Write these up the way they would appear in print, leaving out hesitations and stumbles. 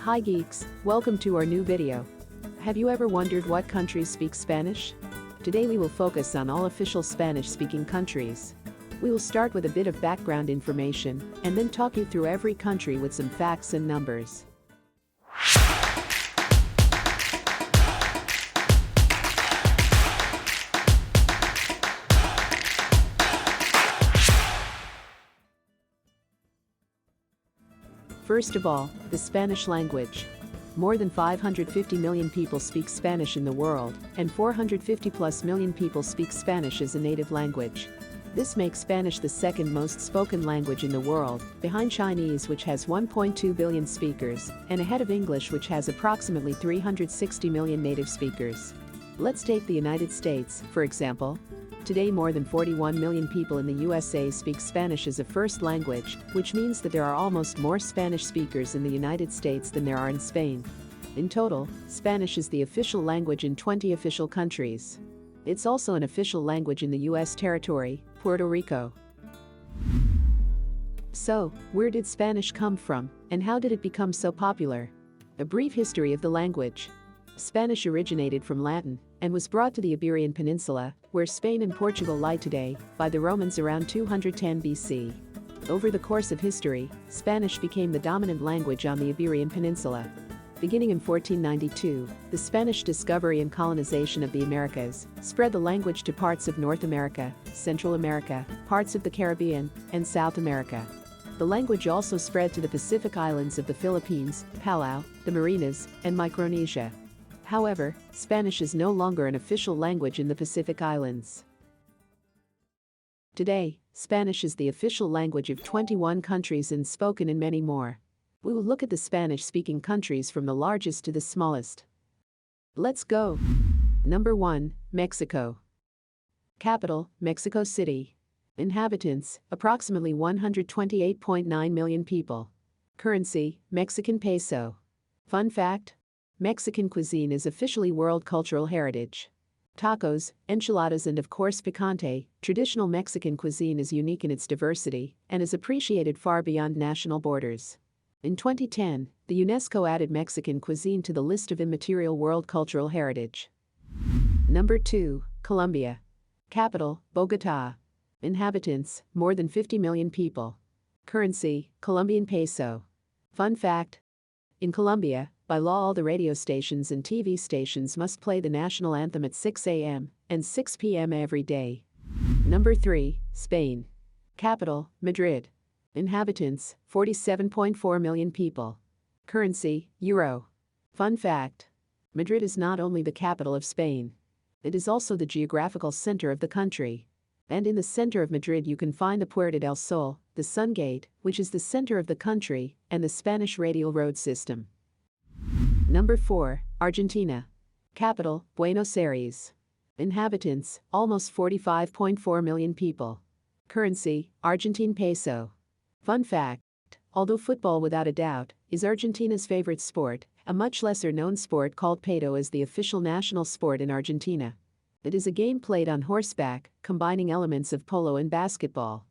Hi geeks, welcome to our new video. Have you ever wondered what countries speak Spanish? Today we will focus on all official Spanish-speaking countries. We will start with a bit of background information and then talk you through every country with some facts and numbers. First of all, the Spanish language. More than 550 million people speak Spanish in the world, and 450 plus million people speak Spanish as a native language. This makes Spanish the second most spoken language in the world, behind Chinese, which has 1.2 billion speakers, and ahead of English, which has approximately 360 million native speakers. Let's take the United States, for example. Today more than 41 million people in the USA speak Spanish as a first language, which means that there are almost more Spanish speakers in the United States than there are in Spain. In total, Spanish is the official language in 20 official countries. It's also an official language in the U.S. territory, Puerto Rico. So, where did Spanish come from, and how did it become so popular? A brief history of the language. Spanish originated from Latin and was brought to the Iberian Peninsula, where Spain and Portugal lie today, by the Romans around 210 BC. Over the course of history, Spanish became the dominant language on the Iberian Peninsula. Beginning in 1492, the Spanish discovery and colonization of the Americas spread the language to parts of North America, Central America, parts of the Caribbean, and South America. The language also spread to the Pacific islands of the Philippines, Palau, the Marianas, and Micronesia. However, Spanish is no longer an official language in the Pacific Islands. Today, Spanish is the official language of 21 countries and spoken in many more. We will look at the Spanish-speaking countries from the largest to the smallest. Let's go! Number 1, Mexico. Capital, Mexico City. Inhabitants, approximately 128.9 million people. Currency, Mexican peso. Fun fact: Mexican cuisine is officially World Cultural Heritage. Tacos, enchiladas, and of course picante, traditional Mexican cuisine is unique in its diversity and is appreciated far beyond national borders. In 2010, the UNESCO added Mexican cuisine to the list of immaterial World Cultural Heritage. Number 2, Colombia. Capital, Bogotá. Inhabitants, more than 50 million people. Currency, Colombian peso. Fun fact: in Colombia, by law all the radio stations and TV stations must play the national anthem at 6 a.m. and 6 p.m. every day. Number 3, Spain. Capital, Madrid. Inhabitants, 47.4 million people. Currency, euro. Fun fact: Madrid is not only the capital of Spain. It is also the geographical center of the country. And in the center of Madrid you can find the Puerta del Sol, the Sun Gate, which is the center of the country, and the Spanish radial road system. Number 4, Argentina. Capital, Buenos Aires. Inhabitants, almost 45.4 million people. Currency, Argentine peso. Fun fact: although football without a doubt is Argentina's favorite sport, a much lesser known sport called pedo is the official national sport in Argentina. It is a game played on horseback, combining elements of polo and basketball.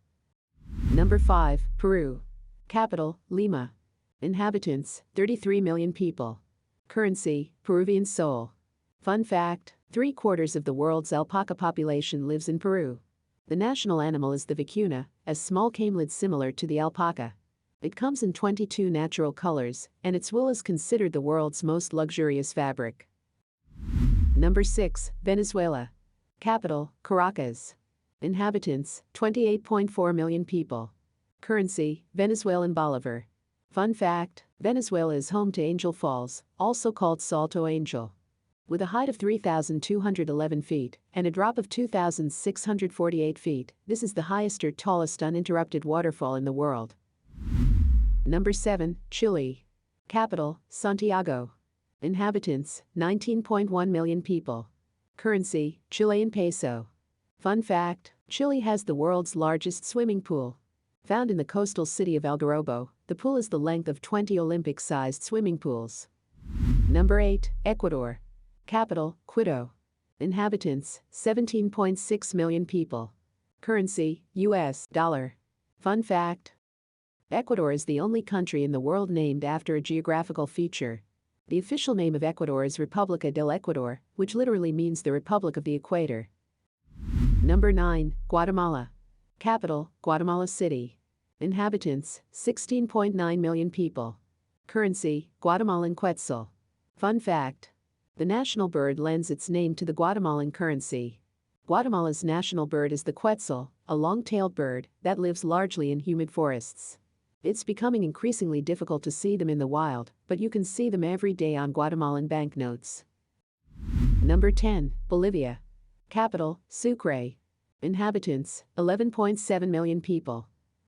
Number 5, Peru. Capital, Lima. Inhabitants, 33 million people. Currency, Peruvian sol. Fun fact: 3/4 of the world's alpaca population lives in Peru. The national animal is the vicuna, a small camelid similar to the alpaca. It comes in 22 natural colors, and its wool is considered the world's most luxurious fabric. Number 6, Venezuela. Capital, Caracas. Inhabitants, 28.4 million people. Currency, Venezuelan bolivar. Fun fact: Venezuela is home to Angel Falls, also called Salto Angel. With a height of 3,211 feet and a drop of 2,648 feet, this is the highest or tallest uninterrupted waterfall in the world. Number 7, Chile. Capital, Santiago. Inhabitants, 19.1 million people. Currency, Chilean peso. Fun fact: Chile has the world's largest swimming pool. Found in the coastal city of Algarrobo, the pool is the length of 20 Olympic-sized swimming pools. Number 8, Ecuador. Capital, Quito. Inhabitants, 17.6 million people. Currency, US dollar. Fun fact: Ecuador is the only country in the world named after a geographical feature. The official name of Ecuador is República del Ecuador, which literally means the Republic of the Equator. Number 9, Guatemala. Capital, Guatemala City. Inhabitants, 16.9 million people. Currency, Guatemalan quetzal. Fun fact: the national bird lends its name to the Guatemalan currency. Guatemala's national bird is the quetzal, a long-tailed bird that lives largely in humid forests. It's becoming increasingly difficult to see them in the wild, but you can see them every day on Guatemalan banknotes. Number 10, Bolivia. Capital, Sucre. Inhabitants, 11.7 million people.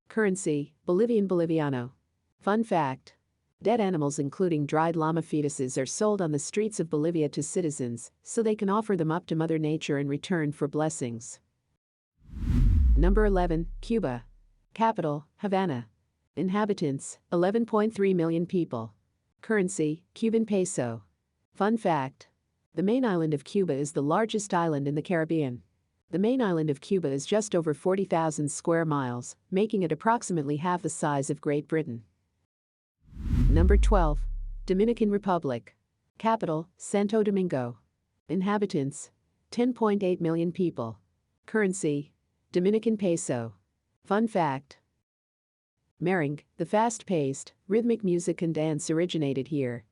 Currency, Bolivian Boliviano. Fun fact: dead animals including dried llama fetuses are sold on the streets of Bolivia to citizens, so they can offer them up to Mother Nature in return for blessings. Number 11, Cuba. Capital, Havana. Inhabitants, 11.3 million people. Currency, Cuban peso. Fun fact: the main island of Cuba is the largest island in the Caribbean. The main island of Cuba is just over 40,000 square miles, making it approximately half the size of Great Britain. Number 12, Dominican Republic. Capital, Santo Domingo. Inhabitants, 10.8 million people. Currency, Dominican peso. Fun fact: merengue, the fast-paced, rhythmic music and dance originated here.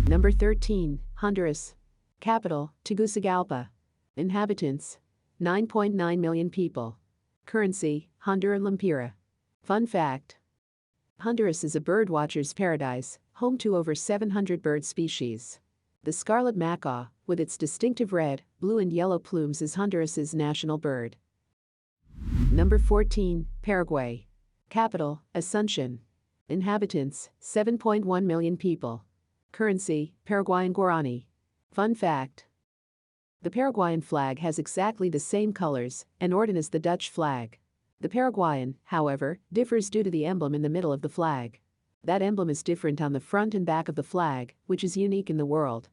Number 13, Honduras. Capital, Tegucigalpa. Inhabitants, 9.9 million people. Currency, Honduran Lempira. Fun fact: Honduras is a birdwatcher's paradise, home to over 700 bird species. The scarlet macaw, with its distinctive red, blue and yellow plumes, is Honduras's national bird. Number 14, Paraguay. Capital, Asunción. Inhabitants, 7.1 million people. Currency, Paraguayan guarani. Fun fact: the Paraguayan flag has exactly the same colors and origin as the Dutch flag. The Paraguayan, however, differs due to the emblem in the middle of the flag. That emblem is different on the front and back of the flag, which is unique in the world.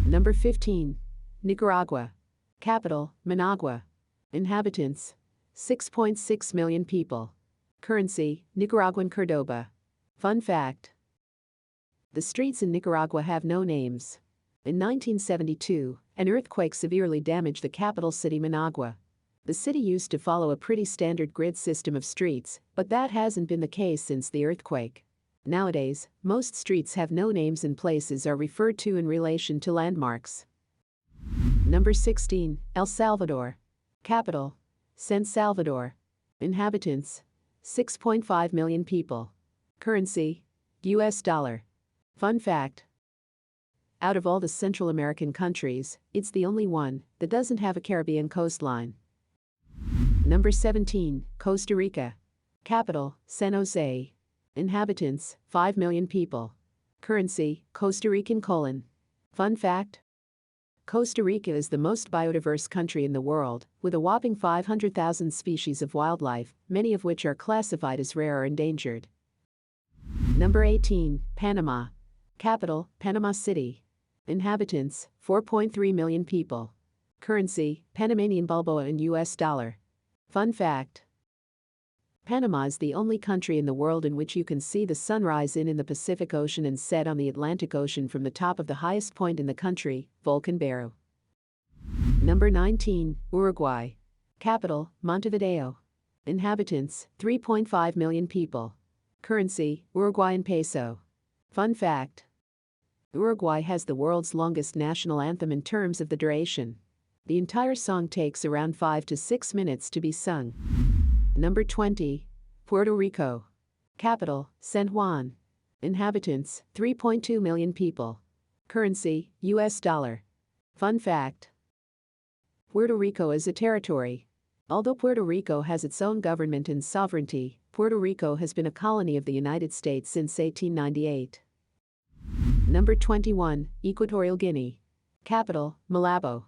Number 15, Nicaragua. Capital, Managua. Inhabitants, 6.6 million people. Currency, Nicaraguan Cordoba. Fun fact: the streets in Nicaragua have no names. In 1972, an earthquake severely damaged the capital city Managua. The city used to follow a pretty standard grid system of streets, but that hasn't been the case since the earthquake. Nowadays, most streets have no names and places are referred to in relation to landmarks. Number 16, El Salvador. Capital, San Salvador. Inhabitants, 6.5 million people. Currency, US dollar. Fun fact: out of all the Central American countries, it's the only one that doesn't have a Caribbean coastline. Number 17, Costa Rica. Capital, San Jose. Inhabitants, 5 million people. Currency, Costa Rican colon. Fun fact: Costa Rica is the most biodiverse country in the world, with a whopping 500,000 species of wildlife, many of which are classified as rare or endangered. Number 18, Panama. Capital, Panama City. Inhabitants, 4.3 million people. Currency, Panamanian balboa and US dollar. Fun fact: Panama is the only country in the world in which you can see the sun rise in the Pacific Ocean and set on the Atlantic Ocean from the top of the highest point in the country, Volcan Barro. Number 19, Uruguay. Capital, Montevideo. Inhabitants, 3.5 million people. Currency, Uruguayan peso. Fun fact: Uruguay has the world's longest national anthem in terms of the duration. The entire song takes around 5 to 6 minutes to be sung. Number 20, Puerto Rico. Capital, San Juan. Inhabitants, 3.2 million people. Currency, US dollar. Fun fact: Puerto Rico is a territory. Although Puerto Rico has its own government and sovereignty, Puerto Rico has been a colony of the United States since 1898. Number 21, Equatorial Guinea. Capital, Malabo.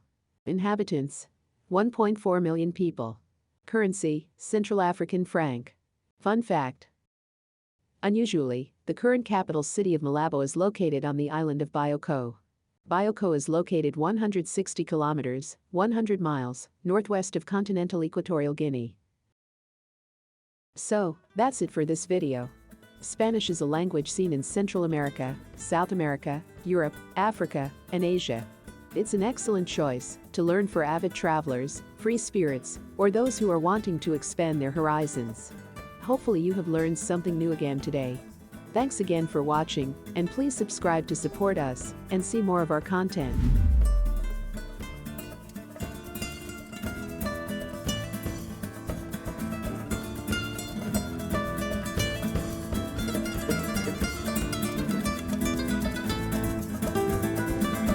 Inhabitants, 1.4 million people. Currency, Central African franc. Fun fact: unusually, the current capital city of Malabo is located on the island of Bioko. Bioko is located 160 kilometers, 100 miles, northwest of continental Equatorial Guinea. So, that's it for this video. Spanish is a language seen in Central America, South America, Europe, Africa, and Asia. It's an excellent choice to learn for avid travelers, free spirits, or those who are wanting to expand their horizons. Hopefully you have learned something new again today. Thanks again for watching, and please subscribe to support us and see more of our content.